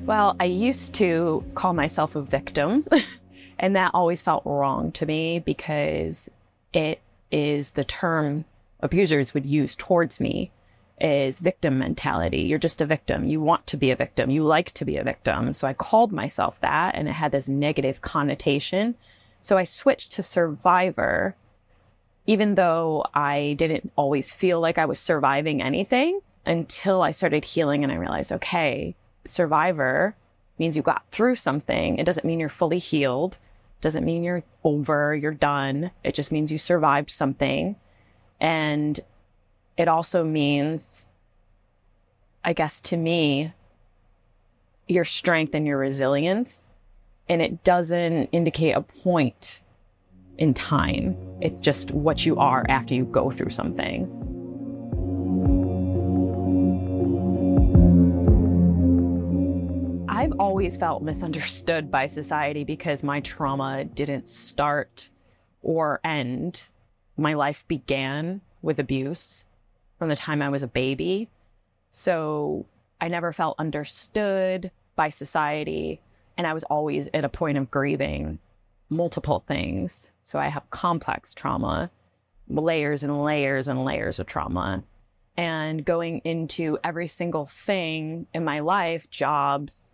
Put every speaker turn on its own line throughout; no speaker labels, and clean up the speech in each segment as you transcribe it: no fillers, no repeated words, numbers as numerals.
Well, I used to call myself a victim, and that always felt wrong to me because it is the term abusers would use towards me is victim mentality. You're just a victim. You want to be a victim. You like to be a victim. So I called myself that, and it had this negative connotation. So I switched to survivor, even though I didn't always feel like I was surviving anything until I started healing and I realized, okay, survivor means you got through something. It doesn't mean you're fully healed. It doesn't mean you're over, you're done. It just means you survived something. And it also means, I guess to me, your strength and your resilience. And it doesn't indicate a point in time. It's just what you are after you go through something. I've always felt misunderstood by society because my trauma didn't start or end. My life began with abuse from the time I was a baby. So I never felt understood by society. And I was always at a point of grieving multiple things. So I have complex trauma, layers and layers and layers of trauma. And going into every single thing in my life, jobs,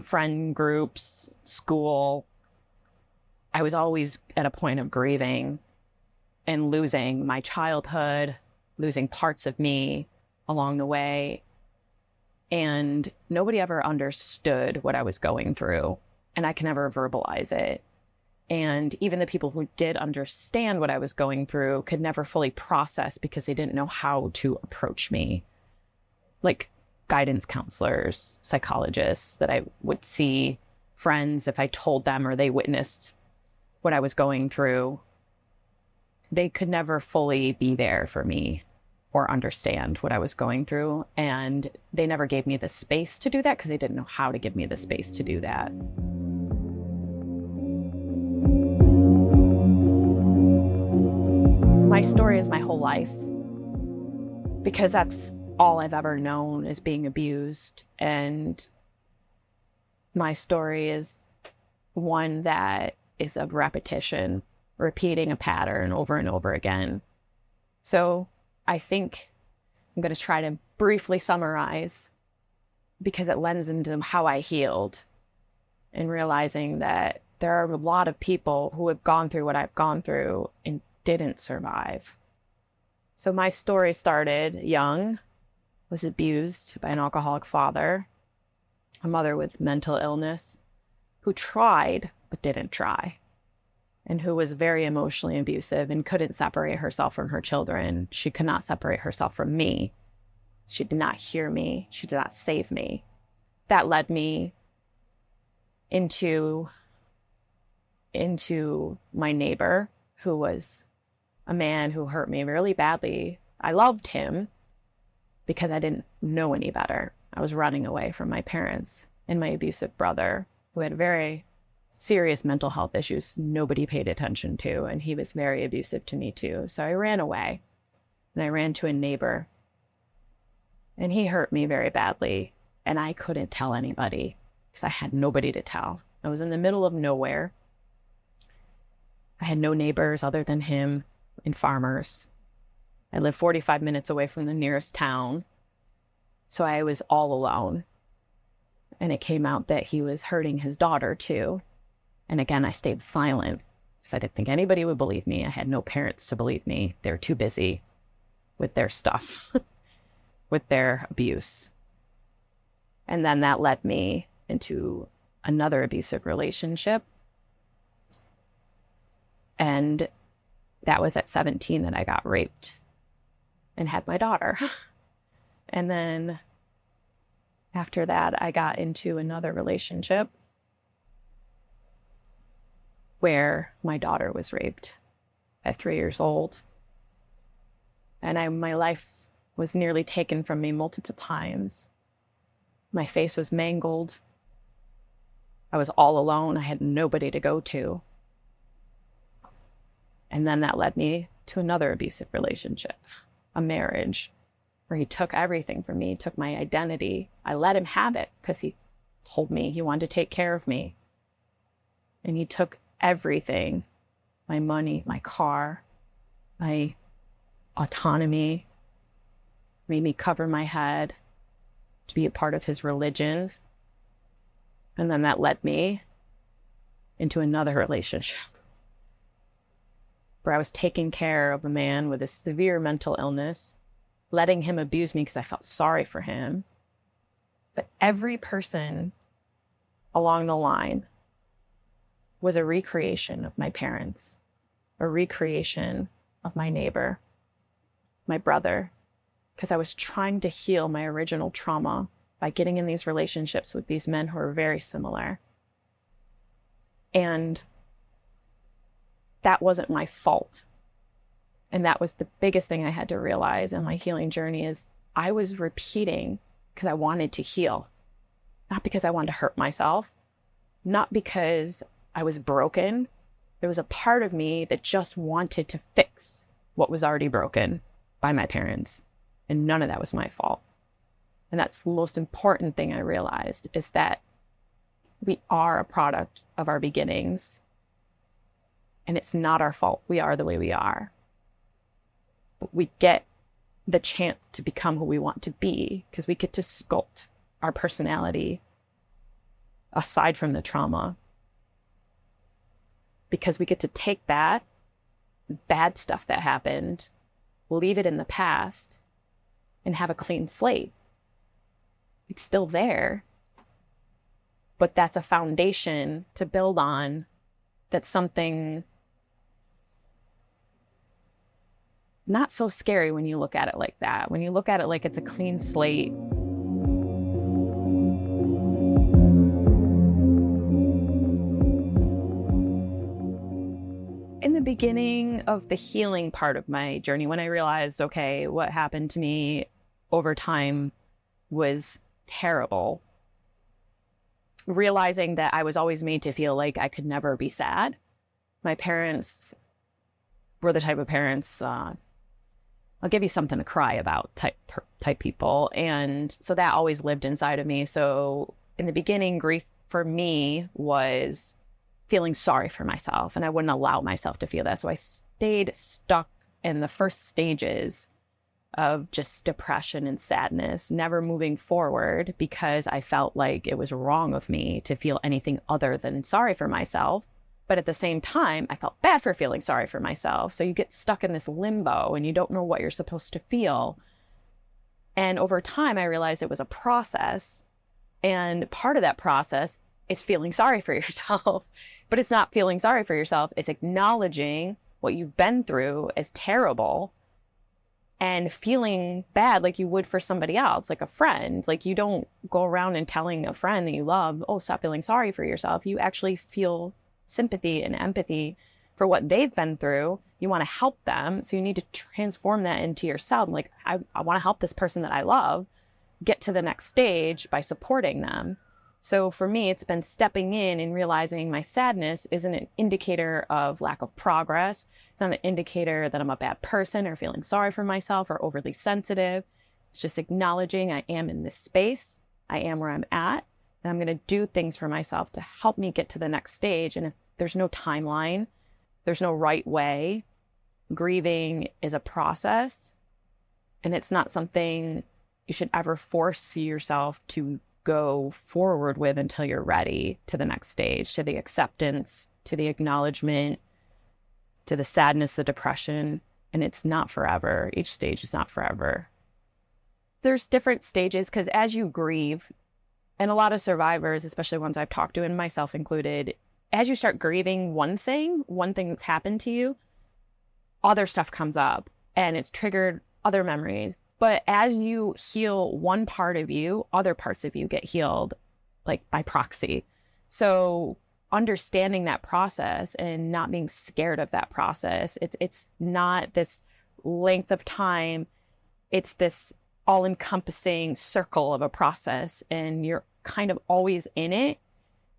friend groups, school, I was always at a point of grieving and losing my childhood, losing parts of me along the way. And nobody ever understood what I was going through, and I can never verbalize it. And even the people who did understand what I was going through could never fully process because they didn't know how to approach me. Like guidance counselors, psychologists that I would see, friends, if I told them or they witnessed what I was going through, they could never fully be there for me or understand what I was going through. And they never gave me the space to do that because they didn't know how to give me the space to do that. My story is my whole life because that's all I've ever known is being abused. And my story is one that is of repetition, repeating a pattern over and over again. So I think I'm going to try to briefly summarize because it lends into how I healed and realizing that there are a lot of people who have gone through what I've gone through and didn't survive. So my story started young, was abused by an alcoholic father, a mother with mental illness who tried but didn't try, and who was very emotionally abusive and couldn't separate herself from her children. She could not separate herself from me. She did not hear me. She did not save me. That led me into my neighbor, who was a man who hurt me really badly. I loved him because I didn't know any better. I was running away from my parents and my abusive brother, who had very serious mental health issues nobody paid attention to, and he was very abusive to me too. So I ran away, and I ran to a neighbor, and he hurt me very badly, and I couldn't tell anybody because I had nobody to tell. I was in the middle of nowhere. I had no neighbors other than him and farmers. I lived 45 minutes away from the nearest town, so I was all alone. And it came out that he was hurting his daughter too. And again, I stayed silent because I didn't think anybody would believe me. I had no parents to believe me. They were too busy with their stuff, with their abuse. And then that led me into another abusive relationship. And that was at 17 that I got raped and had my daughter. And then after that, I got into another relationship where my daughter was raped at 3 years old. And my life was nearly taken from me multiple times. My face was mangled. I was all alone. I had nobody to go to. And then that led me to another abusive relationship, a marriage, where he took everything from me, took my identity. I let him have it because he told me he wanted to take care of me. And he took everything, my money, my car, my autonomy, made me cover my head to be a part of his religion. And then that led me into another relationship where I was taking care of a man with a severe mental illness, letting him abuse me because I felt sorry for him. But every person along the line was a recreation of my parents, a recreation of my neighbor, my brother, because I was trying to heal my original trauma by getting in these relationships with these men who are very similar. And that wasn't my fault. And that was the biggest thing I had to realize in my healing journey is I was repeating because I wanted to heal, not because I wanted to hurt myself, not because I was broken. There was a part of me that just wanted to fix what was already broken by my parents. And none of that was my fault. And that's the most important thing I realized is that we are a product of our beginnings. And it's not our fault. We are the way we are. But we get the chance to become who we want to be because we get to sculpt our personality aside from the trauma. Because we get to take that bad stuff that happened, leave it in the past, and have a clean slate. It's still there, but that's a foundation to build on. That's something not so scary when you look at it like that. When you look at it like it's a clean slate. In the beginning of the healing part of my journey, when I realized, okay, what happened to me over time was terrible, realizing that I was always made to feel like I could never be sad. My parents were the type of parents, I'll give you something to cry about type people. And so that always lived inside of me. So in the beginning, grief for me was feeling sorry for myself, and I wouldn't allow myself to feel that. So I stayed stuck in the first stages of just depression and sadness, never moving forward because I felt like it was wrong of me to feel anything other than sorry for myself. But at the same time, I felt bad for feeling sorry for myself. So you get stuck in this limbo and you don't know what you're supposed to feel. And over time, I realized it was a process. And part of that process is feeling sorry for yourself. But it's not feeling sorry for yourself. It's acknowledging what you've been through as terrible and feeling bad like you would for somebody else, like a friend. Like you don't go around and telling a friend that you love, oh, stop feeling sorry for yourself. You actually feel sympathy and empathy for what they've been through. You want to help them. So you need to transform that into yourself. Like, I want to help this person that I love get to the next stage by supporting them. So for me, it's been stepping in and realizing my sadness isn't an indicator of lack of progress. It's not an indicator that I'm a bad person or feeling sorry for myself or overly sensitive. It's just acknowledging I am in this space. I am where I'm at. And I'm going to do things for myself to help me get to the next stage. And if there's no timeline, there's no right way. Grieving is a process. And it's not something you should ever force yourself to go forward with until you're ready to the next stage, to the acceptance, to the acknowledgement, to the sadness, the depression. And it's not forever. Each stage is not forever. There's different stages because as you grieve, and a lot of survivors, especially ones I've talked to, and myself included, as you start grieving one thing that's happened to you, other stuff comes up and it's triggered other memories. But as you heal one part of you, other parts of you get healed, like by proxy. So understanding that process and not being scared of that process, it's not this length of time. It's this all-encompassing circle of a process, and you're kind of always in it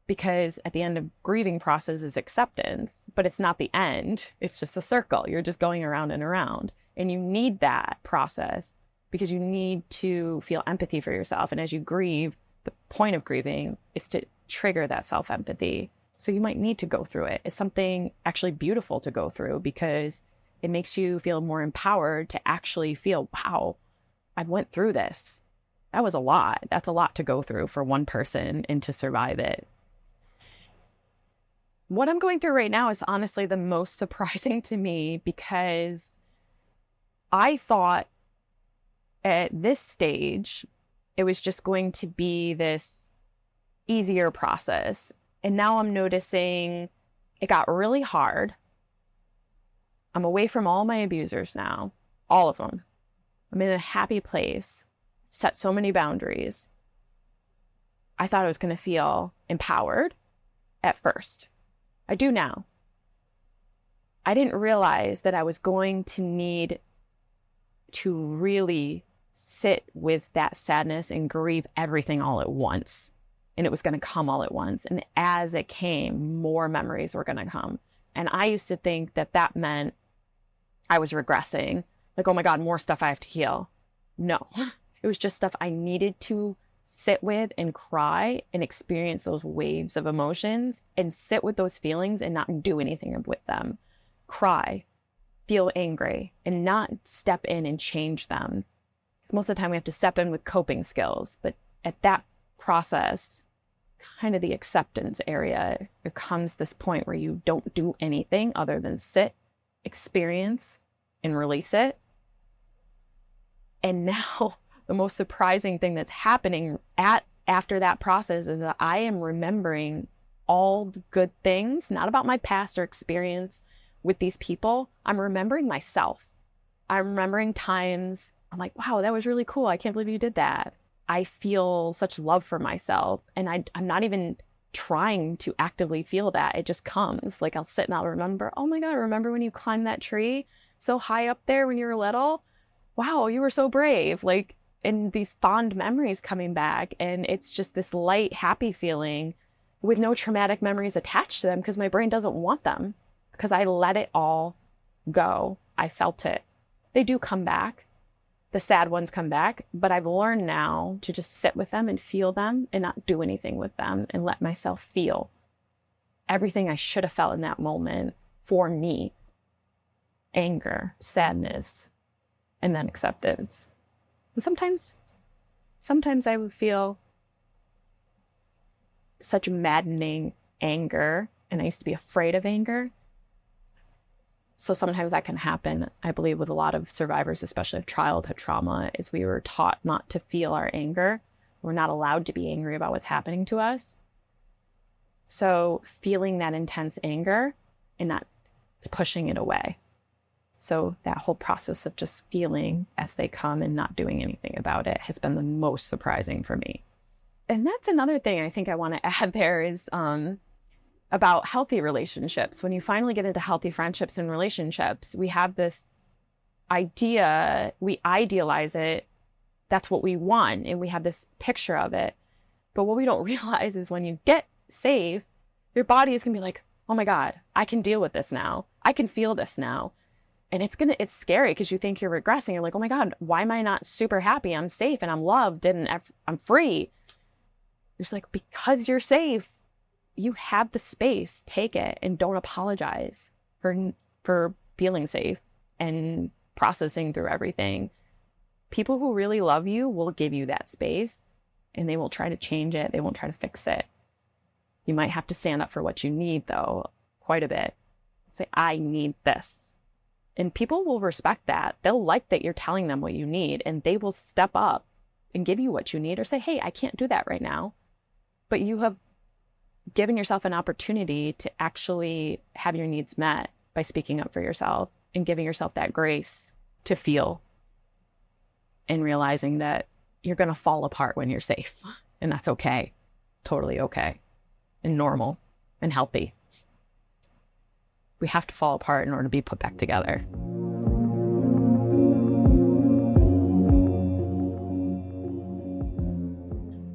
because at the end of grieving process is acceptance, but it's not the end. It's just a circle. You're just going around and around, and you need that process because you need to feel empathy for yourself. And as you grieve, the point of grieving is to trigger that self-empathy. So you might need to go through it. It's something actually beautiful to go through because it makes you feel more empowered to actually feel, wow, I went through this. That was a lot. That's a lot to go through for one person and to survive it. What I'm going through right now is honestly the most surprising to me because I thought at this stage, it was just going to be this easier process. And now I'm noticing it got really hard. I'm away from all my abusers now, all of them. I'm in a happy place, set so many boundaries. I thought I was going to feel empowered at first. I do now. I didn't realize that I was going to need to really sit with that sadness and grieve everything all at once. And it was going to come all at once. And as it came, more memories were going to come. And I used to think that that meant I was regressing. Like, oh my God, more stuff I have to heal. No, it was just stuff I needed to sit with and cry and experience those waves of emotions and sit with those feelings and not do anything with them. Cry, feel angry, and not step in and change them. Because most of the time we have to step in with coping skills. But at that process, kind of the acceptance area, there comes this point where you don't do anything other than sit, experience, and release it. And now the most surprising thing that's happening after that process is that I am remembering all the good things, not about my past or experience with these people. I'm remembering myself. I'm remembering times I'm like, wow, that was really cool. I can't believe you did that. I feel such love for myself. And I'm not even trying to actively feel that. It just comes. Like I'll sit and I'll remember, oh my God, remember when you climbed that tree so high up there when you were little? Wow, you were so brave. Like, and these fond memories coming back. And it's just this light, happy feeling with no traumatic memories attached to them because my brain doesn't want them because I let it all go. I felt it. They do come back. The sad ones come back, but I've learned now to just sit with them and feel them and not do anything with them and let myself feel everything I should have felt in that moment for me. Anger, sadness, and then acceptance. And sometimes I would feel such maddening anger, and I used to be afraid of anger. So sometimes that can happen, I believe, with a lot of survivors, especially of childhood trauma, is we were taught not to feel our anger. We're not allowed to be angry about what's happening to us. So feeling that intense anger and not pushing it away. So that whole process of just feeling as they come and not doing anything about it has been the most surprising for me. And that's another thing I think I want to add there is about healthy relationships. When you finally get into healthy friendships and relationships, we have this idea, we idealize it. That's what we want. And we have this picture of it. But what we don't realize is when you get safe, your body is going to be like, oh my God, I can deal with this now. I can feel this now. And it's scary because you think you're regressing. You're like, oh my God, why am I not super happy? I'm safe and I'm loved and I'm free. It's like, because you're safe, you have the space, take it, and don't apologize for feeling safe and processing through everything. People who really love you will give you that space and they will try to change it. They won't try to fix it. You might have to stand up for what you need though, quite a bit. Say, I need this. And people will respect that. They'll like that you're telling them what you need and they will step up and give you what you need or say, hey, I can't do that right now. But you have given yourself an opportunity to actually have your needs met by speaking up for yourself and giving yourself that grace to feel and realizing that you're going to fall apart when you're safe. And that's okay. Totally okay. And normal and healthy. We have to fall apart in order to be put back together.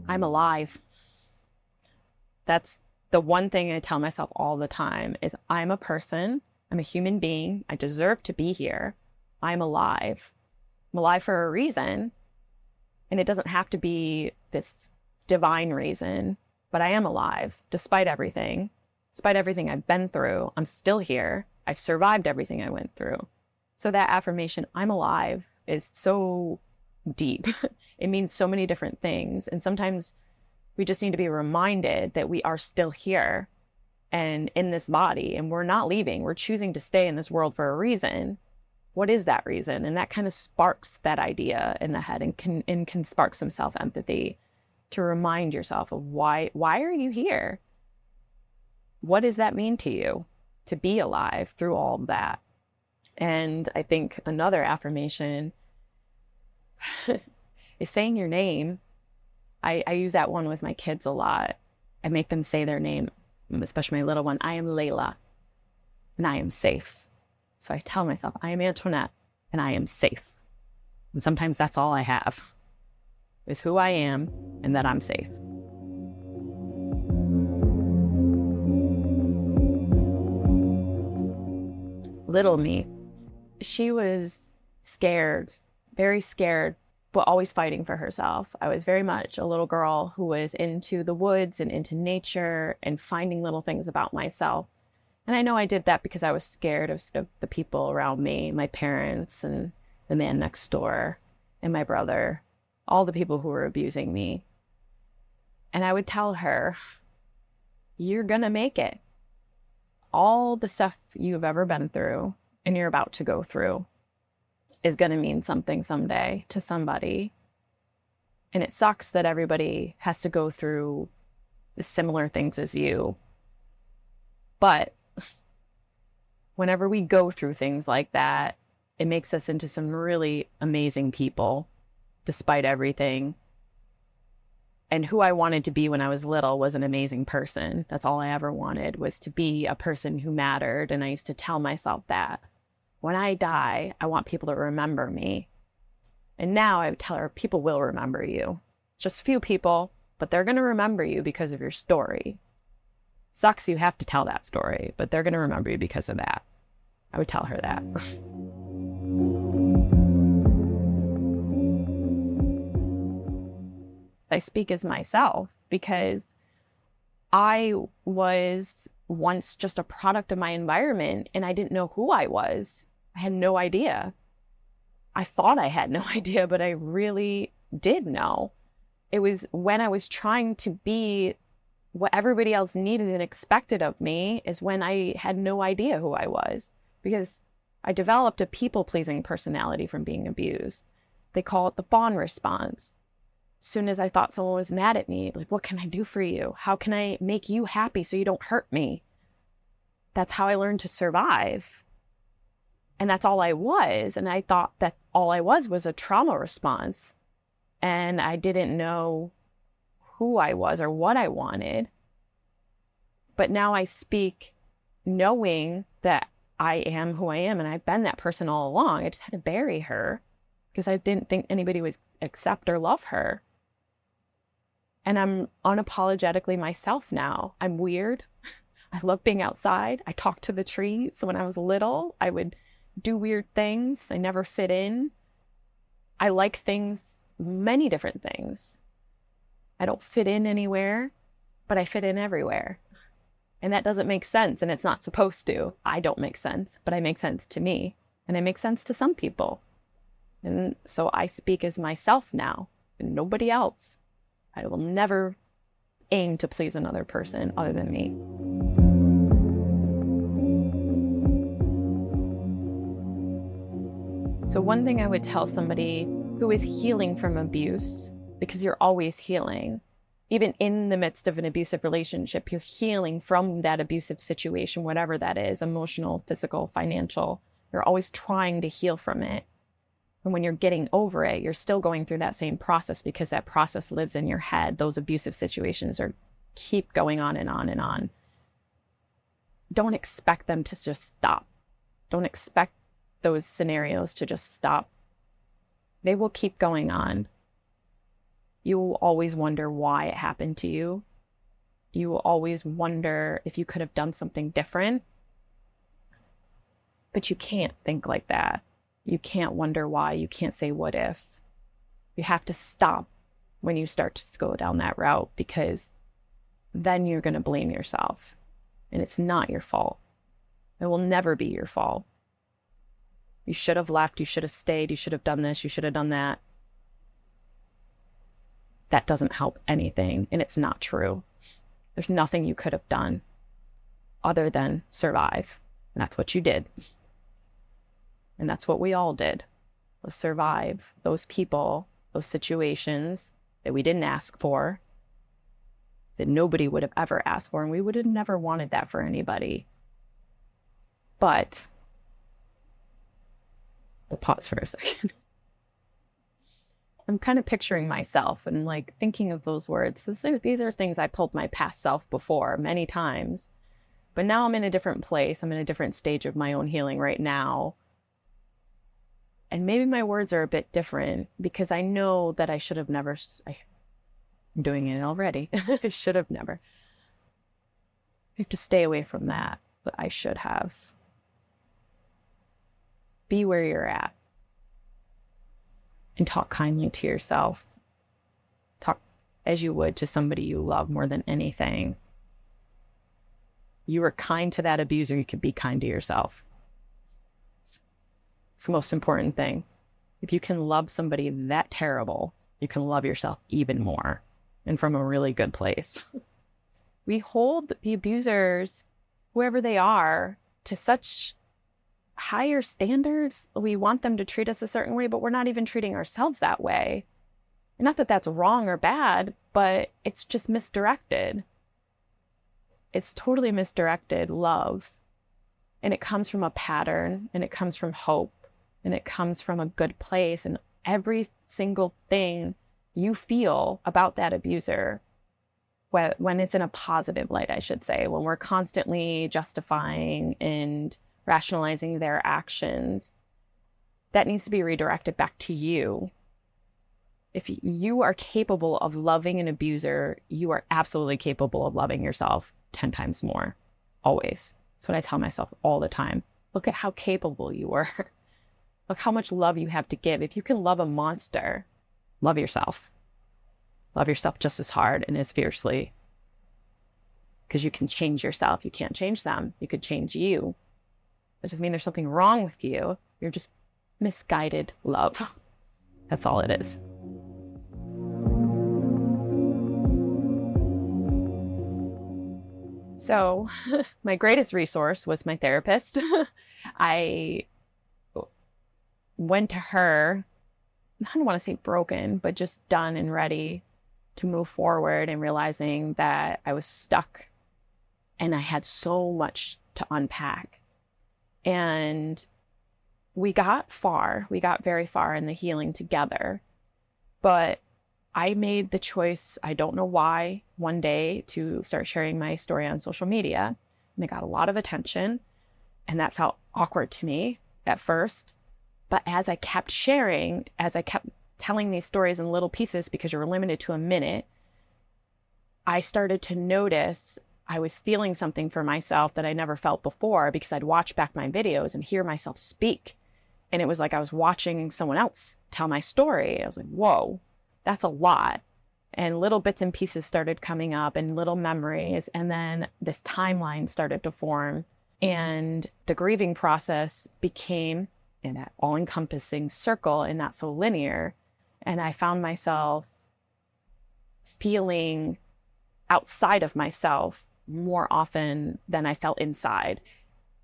I'm alive. That's the one thing I tell myself all the time is I'm a person. I'm a human being. I deserve to be here. I'm alive. I'm alive for a reason. And it doesn't have to be this divine reason, but I am alive despite everything. Despite everything I've been through, I'm still here. I've survived everything I went through. So that affirmation, I'm alive, is so deep. It means so many different things. And sometimes we just need to be reminded that we are still here and in this body, and we're not leaving. We're choosing to stay in this world for a reason. What is that reason? And that kind of sparks that idea in the head and can spark some self-empathy to remind yourself of why are you here? What does that mean to you to be alive through all of that? And I think another affirmation is saying your name. I use that one with my kids a lot. I make them say their name, especially my little one. I am Layla, and I am safe. So I tell myself, I am Antoinette, and I am safe. And sometimes that's all I have, is who I am and that I'm safe. Little me, she was scared, very scared, but always fighting for herself. I was very much a little girl who was into the woods and into nature and finding little things about myself. And I know I did that because I was scared of the people around me, my parents and the man next door and my brother, all the people who were abusing me. And I would tell her, you're gonna make it. All the stuff you've ever been through and you're about to go through is going to mean something someday to somebody. And it sucks that everybody has to go through similar things as you. But whenever we go through things like that, it makes us into some really amazing people, despite everything. And who I wanted to be when I was little was an amazing person. That's all I ever wanted, was to be a person who mattered. And I used to tell myself that. When I die, I want people to remember me. And now I tell her, people will remember you. Just few people, but they're going to remember you because of your story. Sucks you have to tell that story, but they're going to remember you because of that. I would tell her that. I speak as myself because I was once just a product of my environment and I didn't know who I was. I had no idea. I thought I had no idea, but I really did know. It was when I was trying to be what everybody else needed and expected of me is when I had no idea who I was, because I developed a people-pleasing personality from being abused. They call it the fawn response. As soon as I thought someone was mad at me, like, what can I do for you? How can I make you happy so you don't hurt me? That's how I learned to survive. And that's all I was. And I thought that all I was a trauma response. And I didn't know who I was or what I wanted. But now I speak knowing that I am who I am. And I've been that person all along. I just had to bury her because I didn't think anybody would accept or love her. And I'm unapologetically myself now. I'm weird. I love being outside. I talk to the trees. When I was little, I would do weird things. I never fit in. I like things, many different things. I don't fit in anywhere, but I fit in everywhere. And that doesn't make sense, and it's not supposed to. I don't make sense, but I make sense to me, and I make sense to some people. And so I speak as myself now, and nobody else. I will never aim to please another person other than me. So one thing I would tell somebody who is healing from abuse, because you're always healing, even in the midst of an abusive relationship, you're healing from that abusive situation, whatever that is, emotional, physical, financial. You're always trying to heal from it. And when you're getting over it, you're still going through that same process because that process lives in your head. Those abusive situations keep going on and on and on. Don't expect them to just stop. Don't expect those scenarios to just stop. They will keep going on. You will always wonder why it happened to you. You will always wonder if you could have done something different. But you can't think like that. You can't wonder why. You can't say what if. You have to stop when you start to go down that route, because then you're going to blame yourself, and it's not your fault. It will never be your fault. You should have left. You should have stayed. You should have done this. You should have done that. That doesn't help anything, and it's not true. There's nothing you could have done other than survive. And that's what you did. And that's what we all did, was survive those people, those situations that we didn't ask for, that nobody would have ever asked for, and we would have never wanted that for anybody. But, to pause for a second. I'm kind of picturing myself and like thinking of those words. So these are things I've told my past self before many times, but now I'm in a different place. I'm in a different stage of my own healing right now. And maybe my words are a bit different because I know that I should have never, I'm doing it already. I should have never. I have to stay away from that, but I should have. Be where you're at. And talk kindly to yourself. Talk as you would to somebody you love more than anything. You were kind to that abuser, you could be kind to yourself. It's the most important thing. If you can love somebody that terrible, you can love yourself even more, and from a really good place. We hold the abusers, whoever they are, to such higher standards. We want them to treat us a certain way, but we're not even treating ourselves that way. And not that that's wrong or bad, but it's just misdirected. It's totally misdirected love. And it comes from a pattern, and it comes from hope, and it comes from a good place. And every single thing you feel about that abuser, when it's in a positive light, I should say, when we're constantly justifying and rationalizing their actions, that needs to be redirected back to you. If you are capable of loving an abuser, you are absolutely capable of loving yourself 10 times more. Always. That's what I tell myself all the time. Look at how capable you are. Look how much love you have to give. If you can love a monster, love yourself. Love yourself just as hard and as fiercely. Because you can change yourself. You can't change them. You could change you. That doesn't mean there's something wrong with you. You're just misguided love. That's all it is. So my greatest resource was my therapist. I went to her, I don't want to say broken, but just done and ready to move forward, and realizing that I was stuck and I had so much to unpack. And we got very far in the healing together, but I made the choice, I don't know why, one day to start sharing my story on social media, and it got a lot of attention, and that felt awkward to me at first. But as I kept sharing, as I kept telling these stories in little pieces, because you're limited to a minute, I started to notice I was feeling something for myself that I never felt before, because I'd watch back my videos and hear myself speak. And it was like I was watching someone else tell my story. I was like, whoa, that's a lot. And little bits and pieces started coming up, and little memories. And then this timeline started to form. And the grieving process became in that all-encompassing circle and not so linear. And I found myself feeling outside of myself more often than I felt inside.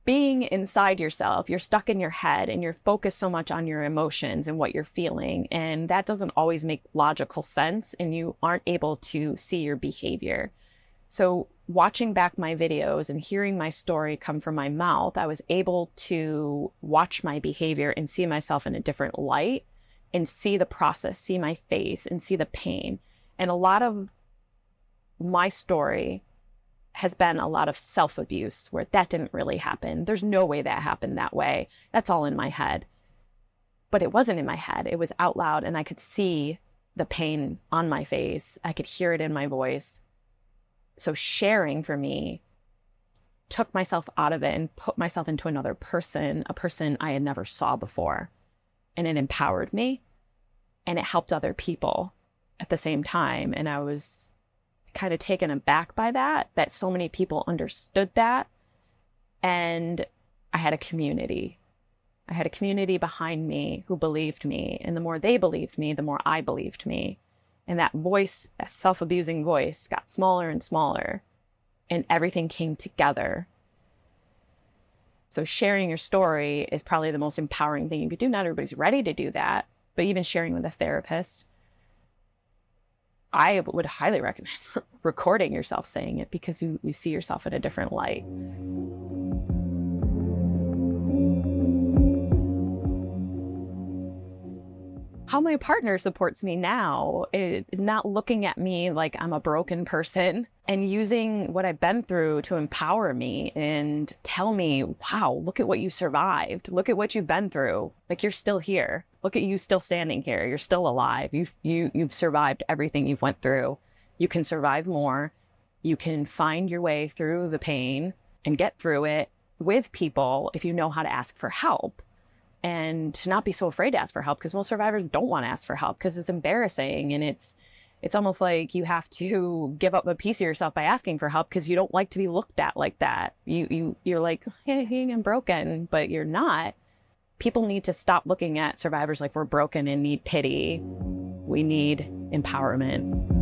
Being inside yourself, you're stuck in your head and you're focused so much on your emotions and what you're feeling. And that doesn't always make logical sense, and you aren't able to see your behavior. So watching back my videos and hearing my story come from my mouth, I was able to watch my behavior and see myself in a different light, and see the process, see my face, and see the pain. And a lot of my story has been a lot of self-abuse, where that didn't really happen. There's no way that happened that way. That's all in my head. But it wasn't in my head. It was out loud, and I could see the pain on my face. I could hear it in my voice. So sharing for me took myself out of it and put myself into another person, a person I had never saw before. And it empowered me, and it helped other people. at the same time. And I was kind of taken aback by that so many people understood that. And I had a community. I had a community behind me who believed me. And the more they believed me, the more I believed me. And that voice, that self-abusing voice, got smaller and smaller. And everything came together. So sharing your story is probably the most empowering thing you could do. Not everybody's ready to do that, but even sharing with a therapist, I would highly recommend recording yourself saying it, because you see yourself in a different light. How my partner supports me now, not looking at me like I'm a broken person, and using what I've been through to empower me and tell me, wow, look at what you survived. Look at what you've been through. Like, you're still here. Look at you still standing here. You're still alive. You've survived everything you've went through. You can survive more. You can find your way through the pain and get through it with people if you know how to ask for help. And to not be so afraid to ask for help, because most survivors don't want to ask for help because it's embarrassing, and it's almost like you have to give up a piece of yourself by asking for help because you don't like to be looked at like that. You're like, hey, I'm broken, but you're not. People need to stop looking at survivors like we're broken and need pity. We need empowerment.